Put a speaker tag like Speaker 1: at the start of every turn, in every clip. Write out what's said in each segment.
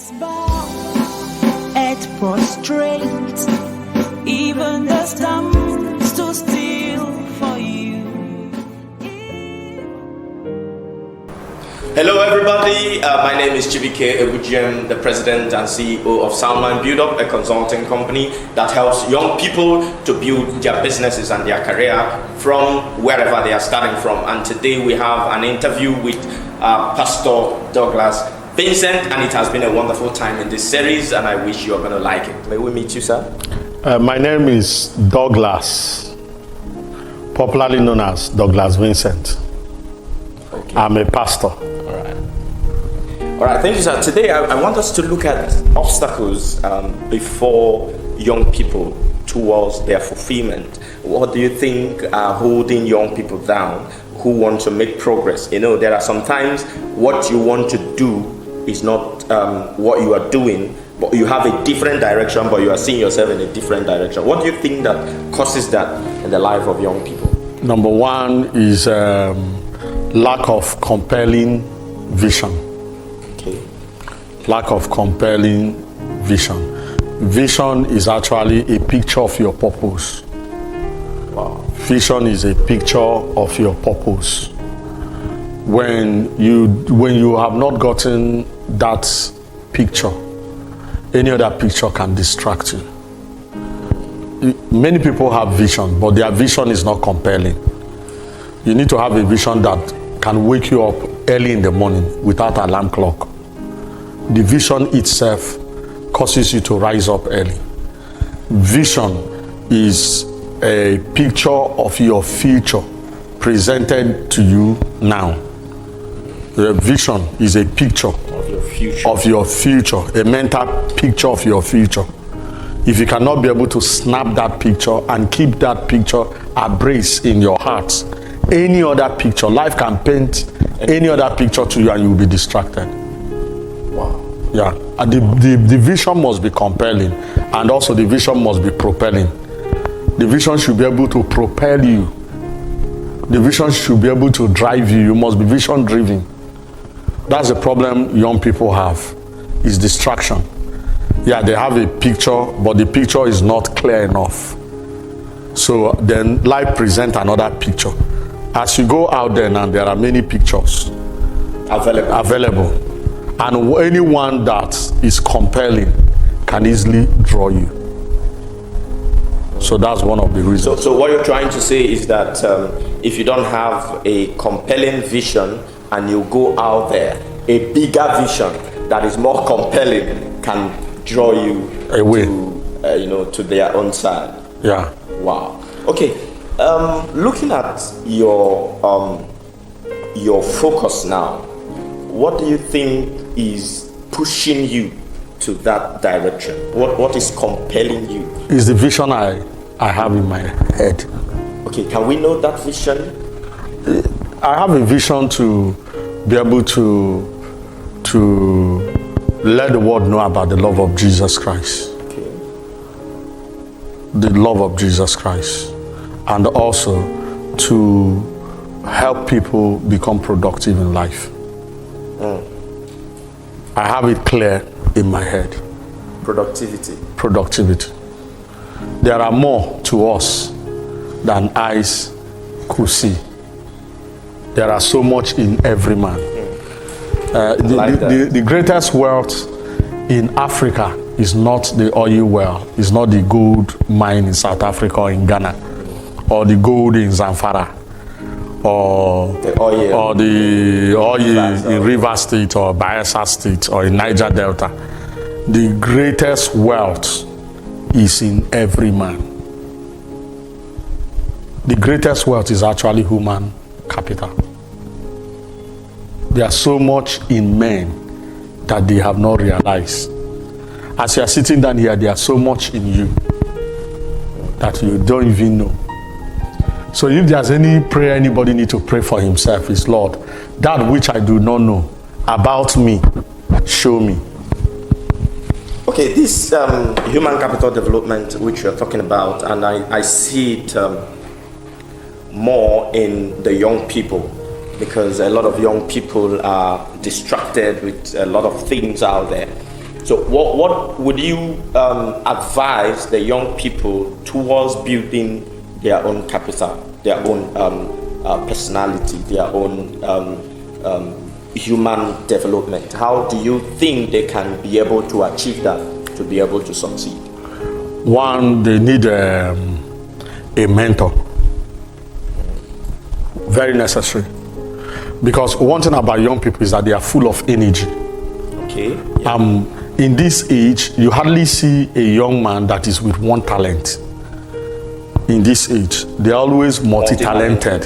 Speaker 1: Knees bow, head prostrate, even the storm stood still for you.
Speaker 2: Hello everybody, my name is Chibuike Egbujiem, the President and CEO of Mind Buildup, a consulting company that helps young people to build their businesses and their career from wherever they are starting from. And today we have an interview with Pastor Douglas Vincent, and it has been a wonderful time in this series, and I wish you are going to like it. May we meet you, sir?
Speaker 3: My name is Douglas, popularly known as Douglas Vincent. Okay. I'm a pastor.
Speaker 2: All right, thank you, sir. Today I want us to look at obstacles before young people towards their fulfillment. What do you think are holding young people down who want to make progress? You know, there are sometimes what you want to do is not what you are doing, but you have a different direction, but you are seeing yourself in a different direction. What do you think that causes that in the life of young people?
Speaker 3: Number one is lack of compelling vision. Lack of compelling vision. Vision is actually a picture of your purpose. Wow. Vision is a picture of your purpose. When you have not gotten that picture, any other picture can distract you. Many people have vision, but their vision is not compelling. You need to have a vision that can wake you up early in the morning without alarm clock. The vision itself causes you to rise up early. Vision is a picture of your future presented to you now. The vision is a picture of your future, a mental picture of your future. If you cannot be able to snap that picture and keep that picture abreast in your heart, any other picture, life can paint any other picture to you and you will be distracted. Yeah, and the vision must be compelling, and also the vision must be propelling. The vision should be able to propel you. The vision should be able to drive you. You must be vision driven. That's the problem young people have, is distraction. Yeah, they have a picture, but the picture is not clear enough. So then life presents another picture. As you go out there now, there are many pictures available. And anyone that is compelling can easily draw you. So that's one of the reasons.
Speaker 2: So what you're trying to say is that if you don't have a compelling vision and you go out there, a bigger vision that is more compelling can draw you
Speaker 3: away
Speaker 2: to their own side.
Speaker 3: Yeah.
Speaker 2: Wow. Okay. Looking at your focus now, what do you think is pushing you to that direction? What is compelling you?
Speaker 3: It's the vision I have in my head.
Speaker 2: Okay, can we know that vision?
Speaker 3: I have a vision to be able to let the world know about the love of Jesus Christ.
Speaker 2: Okay.
Speaker 3: The love of Jesus Christ. And also to help people become productive in life. I have it clear in my head. Productivity. There are more to us than eyes could see. There are so much in every man. The greatest wealth in Africa is not the oil well, it's not the gold mine in South Africa or in Ghana, or the gold in Zamfara, or the oil in Rivers State or Bayelsa State or in Niger Delta. The greatest wealth is in every man. The greatest wealth is actually human capital. There's so much in men that they have not realized. As you are sitting down here, there's so much in you that you don't even know. So if there's any prayer anybody need to pray for himself, is Lord, that which I do not know about me, show me.
Speaker 2: Okay, this human capital development which you're talking about, and I see it more in the young people, because a lot of young people are distracted with a lot of things out there. So what would you advise the young people towards building their own capital, their own personality, their own human development? How do you think they can be able to achieve that, to be able to succeed?
Speaker 3: One, they need a mentor. Very necessary. Because one thing about young people is that they are full of energy.
Speaker 2: Okay. Yeah.
Speaker 3: In this age, you hardly see a young man that is with one talent. In this age, they're always multi-talented.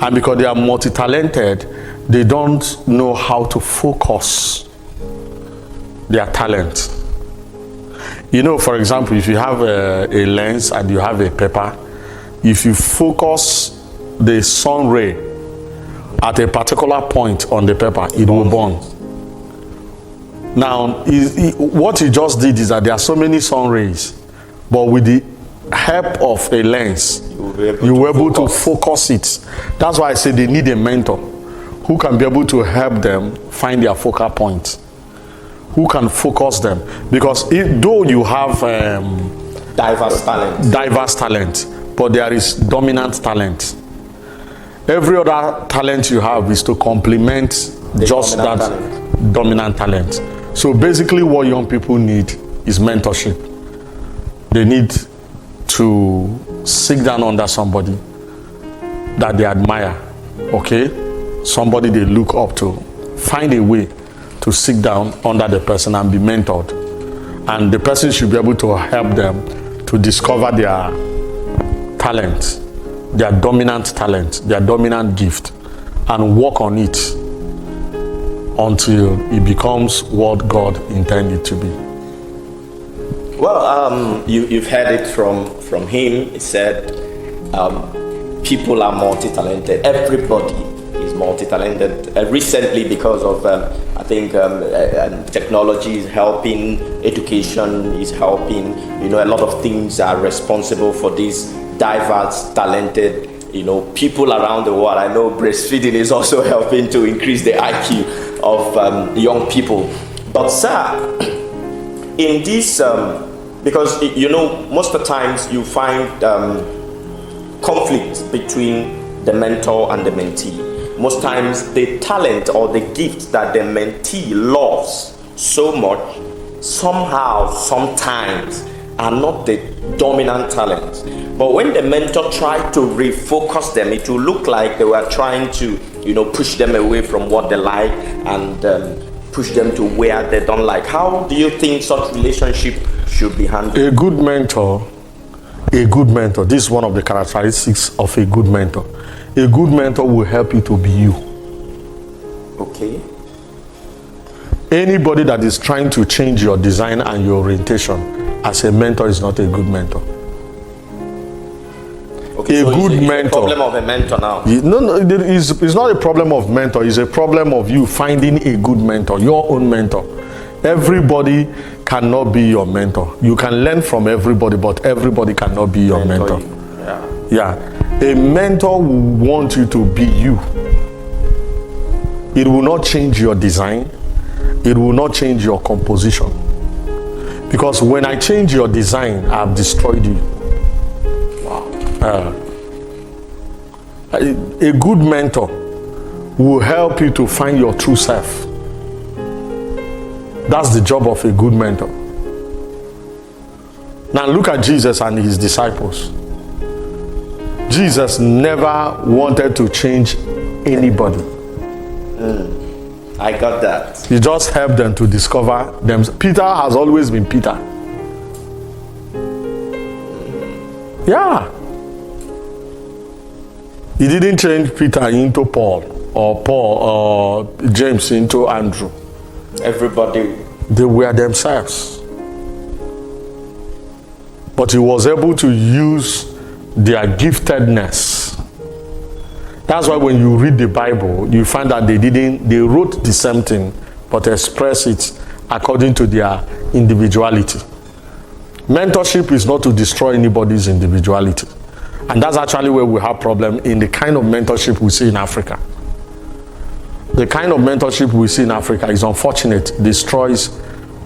Speaker 3: And because they are multi-talented, they don't know how to focus their talent. You know, for example, if you have a lens and you have a paper, if you focus the sun ray at a particular point on the paper, it will burn. Now, what he just did is that there are so many sun rays, but with the help of a lens, you were able to focus it. That's why I say they need a mentor who can be able to help them find their focal point, who can focus them. Because though you have
Speaker 2: diverse talent,
Speaker 3: but there is dominant talent. Every other talent you have is to complement just that dominant talent. So basically what young people need is mentorship. They need to sit down under somebody that they admire, okay? Somebody they look up to. Find a way to sit down under the person and be mentored. And the person should be able to help them to discover their talent, their dominant talent, their dominant gift, and work on it until it becomes what God intended to be.
Speaker 2: Well, you've heard it from him. He said people are multi-talented. Everybody is multi-talented. Recently, because of I think technology is helping, education is helping. You know, a lot of things are responsible for these diverse, talented, people around the world. I know breastfeeding is also helping to increase the IQ of young people. But sir, in this, because most of the times you find conflict between the mentor and the mentee. Most times the talent or the gift that the mentee loves so much, somehow, sometimes, are not the dominant talent. But when the mentor tried to refocus them, it will look like they were trying to, push them away from what they like and push them to where they don't like. How do you think such relationship should be handled?
Speaker 3: A good mentor, this is one of the characteristics of a good mentor. A good mentor will help you to be you.
Speaker 2: Okay.
Speaker 3: Anybody that is trying to change your design and your orientation as a mentor is not a good mentor.
Speaker 2: Okay, so good mentor. Problem of a mentor now.
Speaker 3: No, it's not a problem of mentor. It's a problem of you finding a good mentor, your own mentor. Everybody cannot be your mentor. You can learn from everybody, but everybody cannot be your mentor. Yeah. A mentor will want you to be you. It will not change your design. It will not change your composition. Because when I change your design, I have destroyed you. A good mentor will help you to find your true self. That's the job of a good mentor. Now look at Jesus and his disciples. Jesus never wanted to change anybody.
Speaker 2: I got that.
Speaker 3: He just helped them to discover them. Peter has always been Peter. Yeah. He didn't change Peter into Paul or James into Andrew.
Speaker 2: Everybody.
Speaker 3: They were themselves. But he was able to use their giftedness. That's why when you read the Bible, you find that they wrote the same thing, but express it according to their individuality. Mentorship is not to destroy anybody's individuality. And that's actually where we have problem in the kind of mentorship we see in Africa. The kind of mentorship we see in Africa is unfortunate, destroys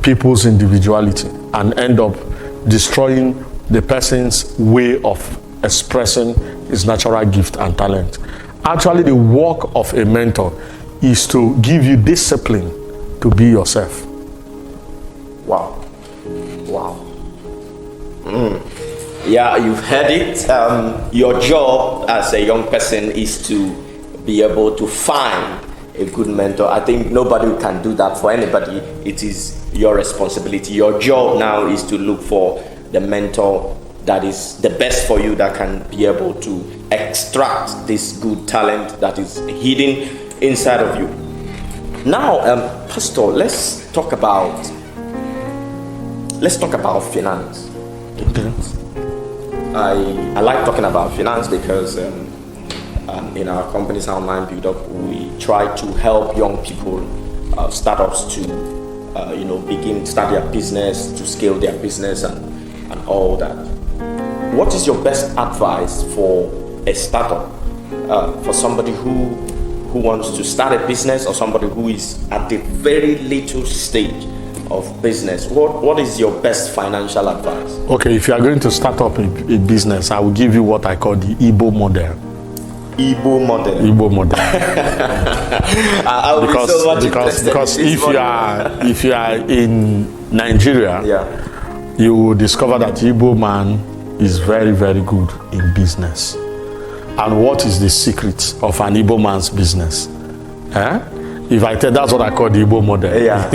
Speaker 3: people's individuality and end up destroying the person's way of expressing his natural gift and talent. Actually, the work of a mentor is to give you discipline to be yourself.
Speaker 2: Wow. Wow. Yeah, you've heard it. Your job as a young person is to be able to find a good mentor. I think nobody can do that for anybody. It is your responsibility. Your job now is to look for the mentor that is the best for you, that can be able to extract this good talent that is hidden inside of you. Now, Pastor, let's talk about finance.
Speaker 3: Okay.
Speaker 2: I like talking about finance because in our company's Mind Buildup, we try to help young people, startups to start their business, to scale their business and all that. What is your best advice for a startup, for somebody who wants to start a business, or somebody who is at the very little stage of business? What is your best financial advice?
Speaker 3: Okay, if you are going to start up a business, I will give you what I call the Igbo model.
Speaker 2: Igbo model.
Speaker 3: Igbo model.
Speaker 2: I'll
Speaker 3: because
Speaker 2: be so much interested
Speaker 3: because
Speaker 2: in this
Speaker 3: if you are in Nigeria,
Speaker 2: yeah,
Speaker 3: you will discover that Igbo man is very, very good in business. And what is the secret of an Igbo man's business? If I tell, that's what I call the Igbo model.
Speaker 2: Yeah.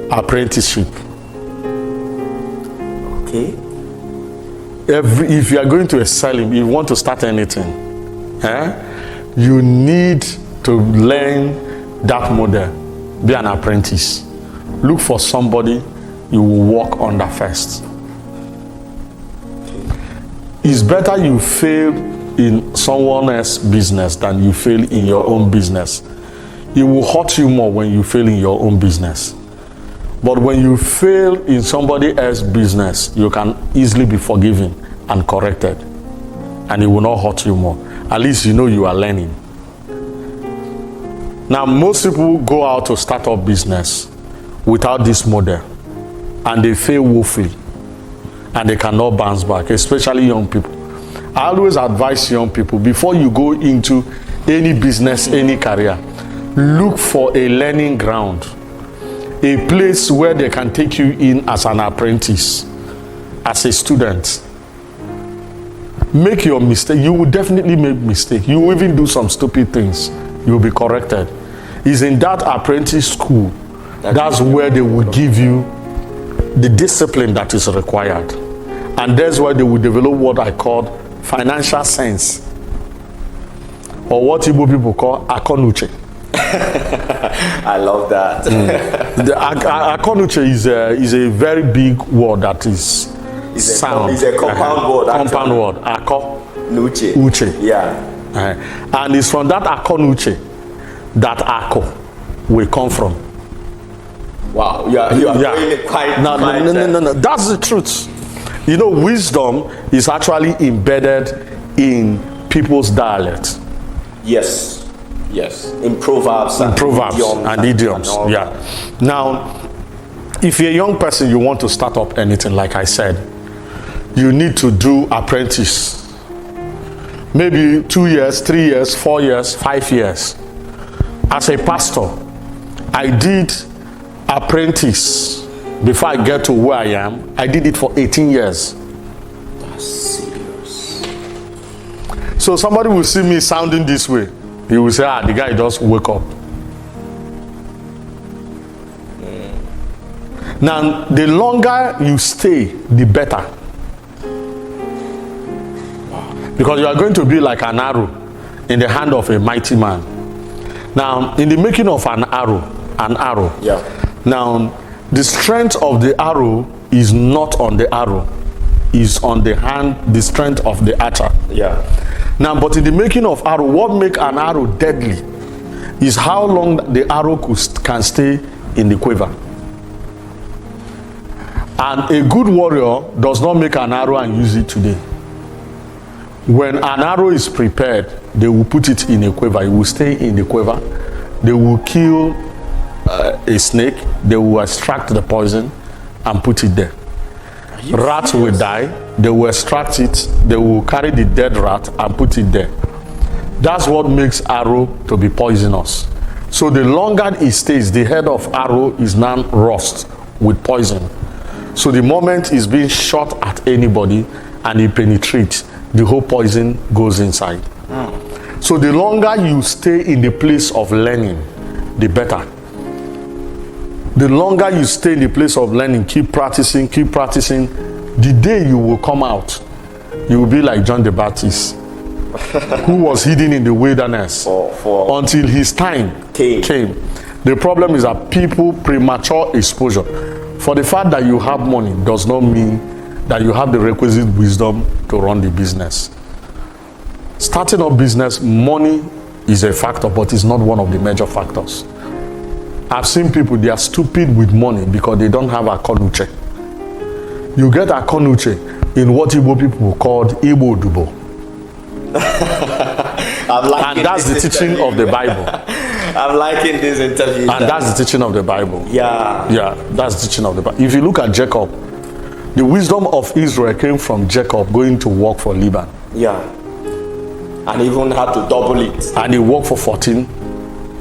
Speaker 3: Apprenticeship.
Speaker 2: Okay.
Speaker 3: If you are going to excel, if you want to start anything, you need to learn that model. Be an apprentice. Look for somebody you will work under first. It's better you fail in someone else's business than you fail in your own business. It will hurt you more when you fail in your own business. But when you fail in somebody else's business, you can easily be forgiven and corrected, and it will not hurt you more. At least you know you are learning. Now, most people go out to start up business without this model, and they fail woefully, and they cannot bounce back, especially young people. I always advise young people, before you go into any business, any career, look for a learning ground, a place where they can take you in as an apprentice, as a student. Make your mistake. You will definitely make mistake. You will even do some stupid things. You will be corrected. It's in that apprentice school, that's where they will give you the discipline that is required. And that's why they will develop what I call financial sense, or what Igbo people call akonuche.
Speaker 2: I love that.
Speaker 3: The akonuche is a very big word that is sound.
Speaker 2: It's a compound word.
Speaker 3: Compound word. Ako.
Speaker 2: Nuche.
Speaker 3: Uche.
Speaker 2: Yeah.
Speaker 3: And it's from that akonuche that ako will come from.
Speaker 2: Wow. You are doing it quite.
Speaker 3: No. That's the truth. You know, wisdom is actually embedded in people's dialect.
Speaker 2: Yes. In proverbs and
Speaker 3: idioms. Yeah. Now, if you're a young person, you want to start up anything, like I said, you need to do apprentice. Maybe 2 years, 3 years, 4 years, 5 years. As a pastor, I did apprentice before I get to where I am. I did it for 18 years.
Speaker 2: That's serious.
Speaker 3: So somebody will see me sounding this way. He will say, the guy just woke up. Now, the longer you stay, the better. Because you are going to be like an arrow in the hand of a mighty man. Now, in the making of an arrow.
Speaker 2: Yeah.
Speaker 3: Now, the strength of the arrow is not on the arrow, is on the hand, the strength of the archer.
Speaker 2: Yeah.
Speaker 3: Now, but in the making of arrow, what makes an arrow deadly is how long the arrow can stay in the quiver. And a good warrior does not make an arrow and use it today. When an arrow is prepared, they will put it in a quiver. It will stay in the quiver. They will kill a snake, they will extract the poison and put it there. Rats will die, they will extract it, they will carry the dead rat and put it there. That's what makes arrow to be poisonous. So the longer it stays, the head of arrow is now rust with poison. So the moment it's being shot at anybody and it penetrates, the whole poison goes inside. So the longer you stay in the place of learning, the better. The longer you stay in the place of learning, keep practicing, the day you will come out, you will be like John the Baptist, who was hidden in the wilderness until his time came. The problem is that people, premature exposure. For the fact that you have money does not mean that you have the requisite wisdom to run the business. Starting up business, money is a factor, but it's not one of the major factors. I've seen people, they are stupid with money because they don't have akonuche. You get akonuche in what Igbo people called Ibudubo. And that's the teaching of the Bible.
Speaker 2: I'm liking this interview.
Speaker 3: And that's the teaching of the Bible.
Speaker 2: Yeah,
Speaker 3: that's the teaching of the Bible. If you look at Jacob, the wisdom of Israel came from Jacob going to work for Laban.
Speaker 2: Yeah. And even had to double it.
Speaker 3: And he worked for 14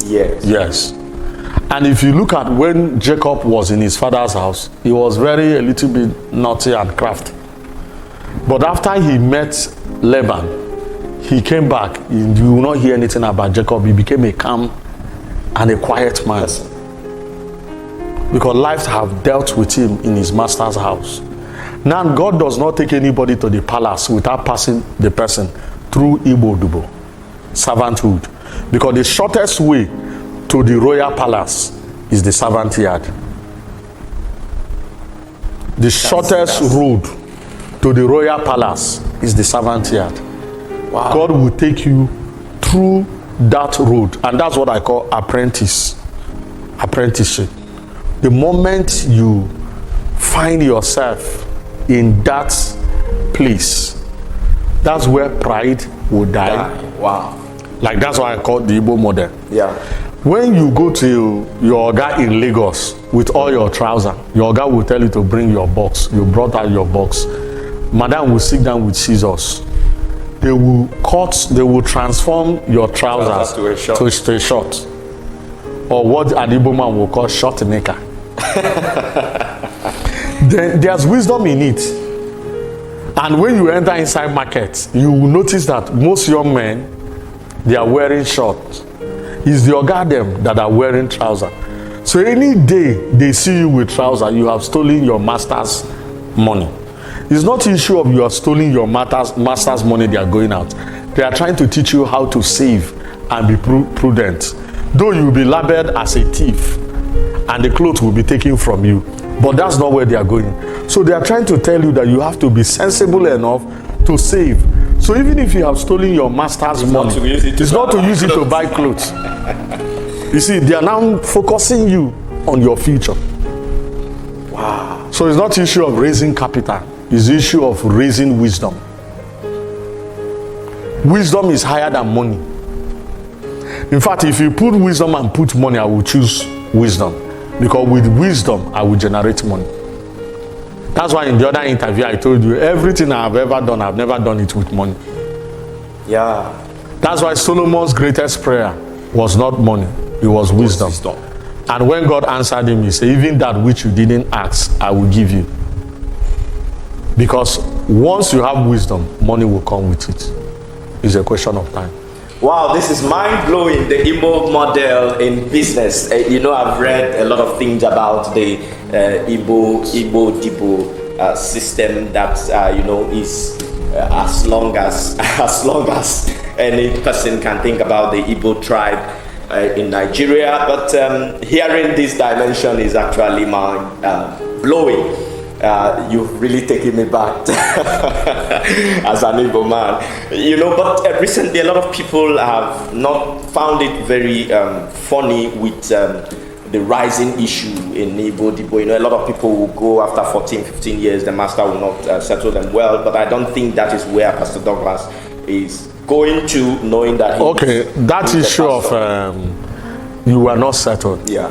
Speaker 2: years.
Speaker 3: Yes. And if you look at when Jacob was in his father's house, he was a little bit naughty and crafty. But after he met Laban, he came back. You will not hear anything about Jacob. He became a calm and a quiet man. Yes. Because life have dealt with him in his master's house. Now God does not take anybody to the palace without passing the person through Ibudubo, servanthood. Because the shortest way to the royal palace is the servant yard. The shortest road to the royal palace is the servant yard. Wow. God will take you through that road, and that's what I call apprenticeship. The moment you find yourself in that place, that's where pride will die.
Speaker 2: Wow.
Speaker 3: Like that's why I call the Igbo model.
Speaker 2: Yeah.
Speaker 3: When you go to your guy in Lagos with all your trousers, your guy will tell you to bring your box. You brought out your box. Madam will sit down with scissors. They will transform your trousers to a short. Or what an Igbo man will call short knicker. There's wisdom in it. And when you enter inside markets, you will notice that most young men, they are wearing shorts. It's the oga them that are wearing trousers. So any day they see you with trousers, you have stolen your master's money. It's not the issue of you are stealing your master's money, they are going out. They are trying to teach you how to save and be prudent. Though you will be labeled as a thief and the clothes will be taken from you. But that's not where they are going. So they are trying to tell you that you have to be sensible enough to save. So even if you have stolen your master's money, it's not to use it to buy clothes. You see, they are now focusing you on your future.
Speaker 2: Wow.
Speaker 3: So it's not the issue of raising capital. It's the issue of raising wisdom. Wisdom is higher than money. In fact, if you put wisdom and put money, I will choose wisdom. Because with wisdom, I will generate money. That's why in the other interview, I told you, everything I've ever done, I've never done it with money.
Speaker 2: Yeah.
Speaker 3: That's why Solomon's greatest prayer was not money, it was wisdom. And when God answered him, he said, even that which you didn't ask, I will give you. Because once you have wisdom, money will come with it. It's a question of time.
Speaker 2: Wow, this is mind-blowing, the Igbo model in business. I've read a lot of things about the Igbo system that, is as long as any person can think about the Igbo tribe in Nigeria. But hearing this dimension is actually mind-blowing. You've really taken me back as an Igbo man. But recently a lot of people have not found it very funny with the rising issue in Igbo Dibo. A lot of people will go after 14, 15 years, the master will not settle them well, but I don't think that is where Pastor Douglas is going to, knowing that
Speaker 3: that issue of you are not settled.
Speaker 2: Yeah.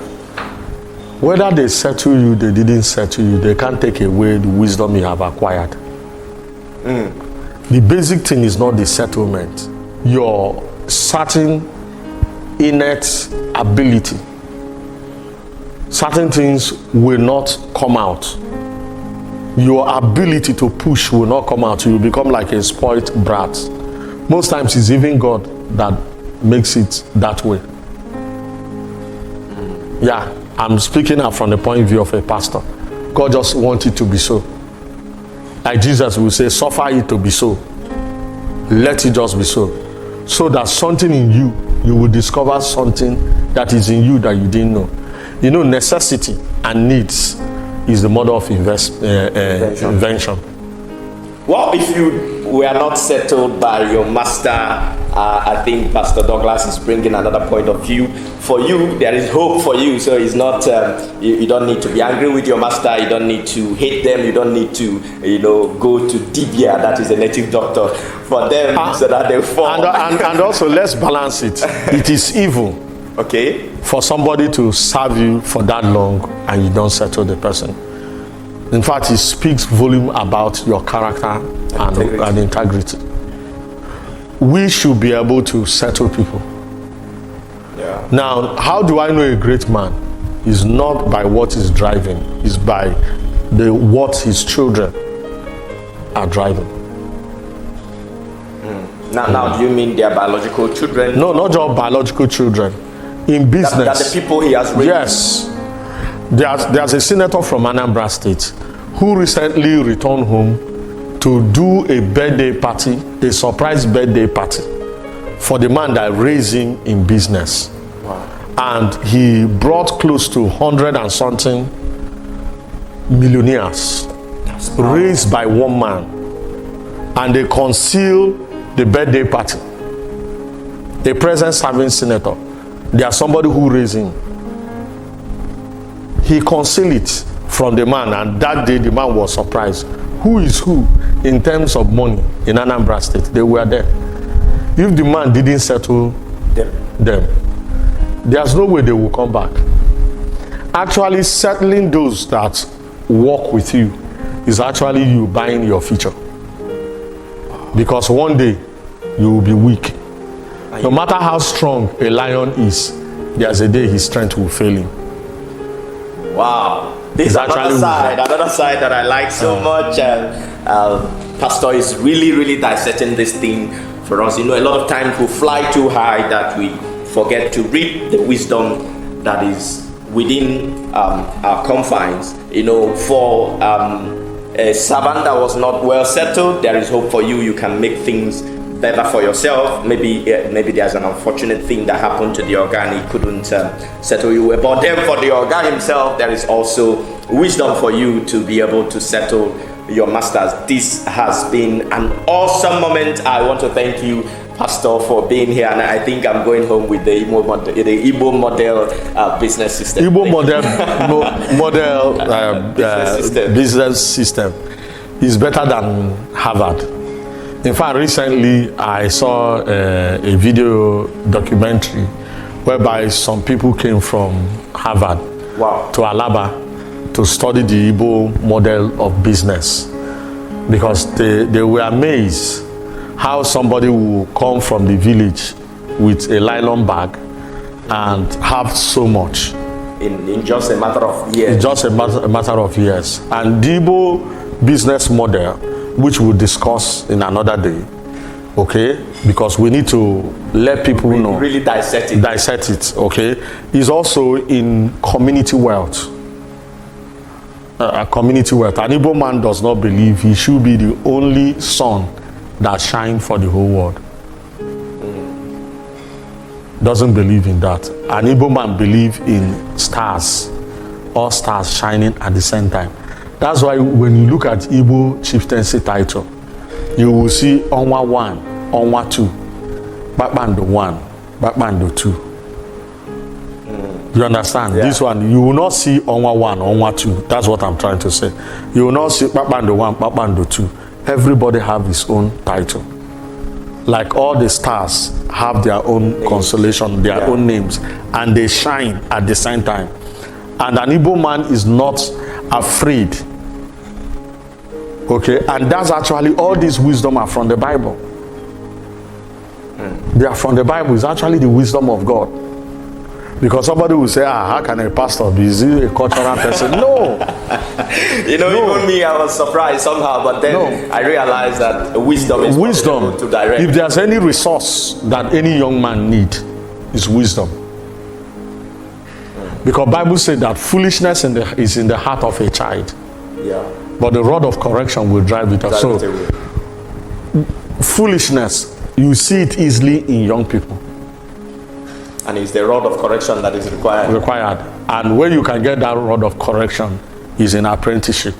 Speaker 3: Whether they settle you, they didn't settle you, they can't take away the wisdom you have acquired. The basic thing is not the settlement. Your certain innate ability. Certain things will not come out. Your ability to push will not come out. You will become like a spoiled brat. Most times it's even God that makes it that way. Yeah, I'm speaking now from the point of view of a pastor. God just wants it to be so. Like Jesus will say, suffer it to be so. Let it just be so. So that something in you, you will discover something that is in you that you didn't know. You know, necessity and needs is the mother of invention.
Speaker 2: Well, if you were not settled by your master, I think Pastor Douglas is bringing another point of view. For you, there is hope for you. So it's not, you don't need to be angry with your master. You don't need to hate them. You don't need to, go to Dibia, that is a native doctor, for them so that they fall.
Speaker 3: And also, let's balance it. It is evil.
Speaker 2: Okay.
Speaker 3: For somebody to serve you for that long and you don't settle the person. In fact, it speaks volume about your character and integrity. We should be able to settle people.
Speaker 2: Yeah.
Speaker 3: Now, how do I know a great man? Is not by what he's driving, it's by what his children are driving.
Speaker 2: Now, do you mean their biological children?
Speaker 3: No, not just biological children. In business.
Speaker 2: That the people he has raised?
Speaker 3: Yes. There's a senator from Anambra State who recently returned home to do a birthday party, a surprise birthday party for the man that raised him in business.
Speaker 2: Wow.
Speaker 3: And he brought close to 100 and something millionaires raised by one man. And they concealed the birthday party. A present serving senator. There's somebody who raised him. He concealed it from the man, and that day the man was surprised. Who is who in terms of money in Anambra State? They were there. If the man didn't settle them, there's no way they will come back. Actually, settling those that work with you is actually you buying your future. Because one day you will be weak. No matter how strong a lion is, there's a day his strength will fail him.
Speaker 2: Wow. This is another side that I like so much. Pastor is really dissecting this thing for us. A lot of times we fly too high that we forget to reap the wisdom that is within our confines. For a servant that was not well settled, there is hope for you. You can make things better for yourself. Maybe there's an unfortunate thing that happened to the Oga and he couldn't settle you. But then for the Oga himself, there is also wisdom for you to be able to settle your masters. This has been an awesome moment. I want to thank you, Pastor, for being here, and I think I'm going home with the Igbo model business system.
Speaker 3: Igbo model business system is better than Harvard. In fact, recently I saw a video documentary whereby some people came from Harvard to Alaba to study the Igbo model of business, because they were amazed how somebody will come from the village with a nylon bag and have so much.
Speaker 2: In just a matter of years.
Speaker 3: In just a matter of years. And the Igbo business model, which we'll discuss in another day, okay? Because we need to let people know.
Speaker 2: Really dissect it.
Speaker 3: Okay? Is also in community wealth. Community wealth. An Igbo man does not believe he should be the only sun that shines for the whole world. Doesn't believe in that. An Igbo man believes in stars. All stars shining at the same time. That's why when you look at Igbo chieftaincy title, you will see Onwa 1, Onwa 2, Bakbando 1, Bakbando 2. You understand?
Speaker 2: Yeah.
Speaker 3: This one, you will not see Onwa 1, Onwa 2. That's what I'm trying to say. You will not see Bakbando 1, Bakbando 2. Everybody have his own title. Like all the stars have their own constellation, their own names, and they shine at the same time. And an Igbo man is not afraid. Okay, and that's actually, all this wisdom are from the Bible. They are from the Bible. It's actually the wisdom of God. Because somebody will say, how can a pastor be? Is he a cultural person? No.
Speaker 2: Even me, I was surprised somehow, but then I realized that wisdom is wisdom to direct.
Speaker 3: If there's any resource that any young man need, is wisdom. Because Bible said that foolishness is in the heart of a child.
Speaker 2: Yeah.
Speaker 3: But the rod of correction will drive it out. So, foolishness, you see it easily in young people.
Speaker 2: And it's the rod of correction that is required.
Speaker 3: And where you can get that rod of correction is in apprenticeship.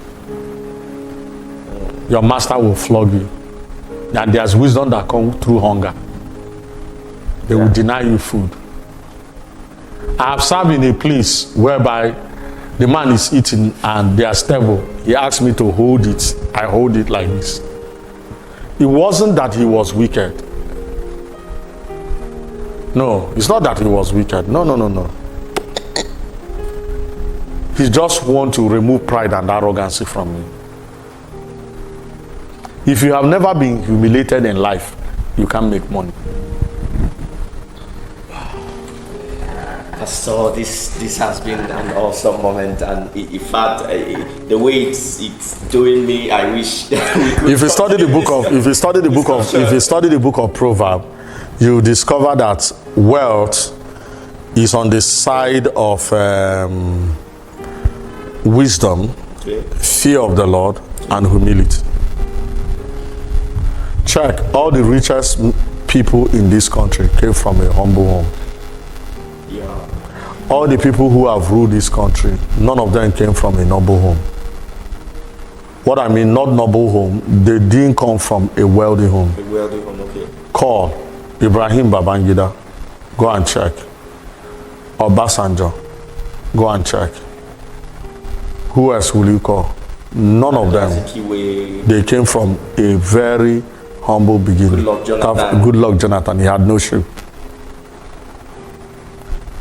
Speaker 3: Your master will flog you. And there's wisdom that comes through hunger. They will deny you food. I have served in a place whereby the man is eating and they are stable. He asked me to hold it. I hold it like this. It wasn't that he was wicked. No, it's not that he was wicked. No. He just wants to remove pride and arrogancy from me. If you have never been humiliated in life, you can't make money.
Speaker 2: So this has been an awesome moment, and in fact, the way it's doing me, I wish that we could.
Speaker 3: If you study the book of Proverbs, you discover that wealth is on the side of wisdom, fear of the Lord, and humility. Check, all the richest people in this country came from a humble home. All the people who have ruled this country, none of them came from a noble home. What I mean, not noble home, they didn't come from a wealthy home.
Speaker 2: A wealthy home, okay.
Speaker 3: Call Ibrahim Babangida, go and check. Obasanjo, go and check. Who else will you call? None of them. They came from a very humble beginning. Good luck, Jonathan. He had no shoe.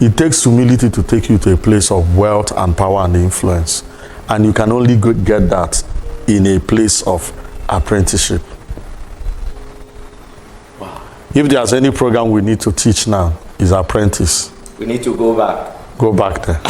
Speaker 3: It takes humility to take you to a place of wealth and power and influence. And you can only get that in a place of apprenticeship.
Speaker 2: Wow.
Speaker 3: If there's any program we need to teach now, is apprentice.
Speaker 2: We need to go back.
Speaker 3: Go back there.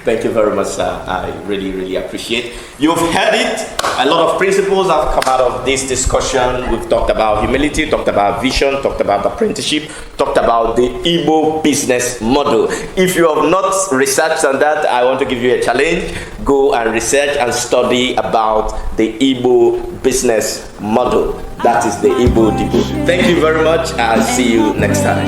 Speaker 2: Thank you very much, sir. I really, really appreciate. You've heard it. A lot of principles have come out of this discussion. We've talked about humility, talked about vision, talked about apprenticeship, talked about the Igbo business model. If you have not researched on that, I want to give you a challenge. Go and research and study about the Igbo business model. That is the Igbo Dibo. Thank you very much. I'll see you next time.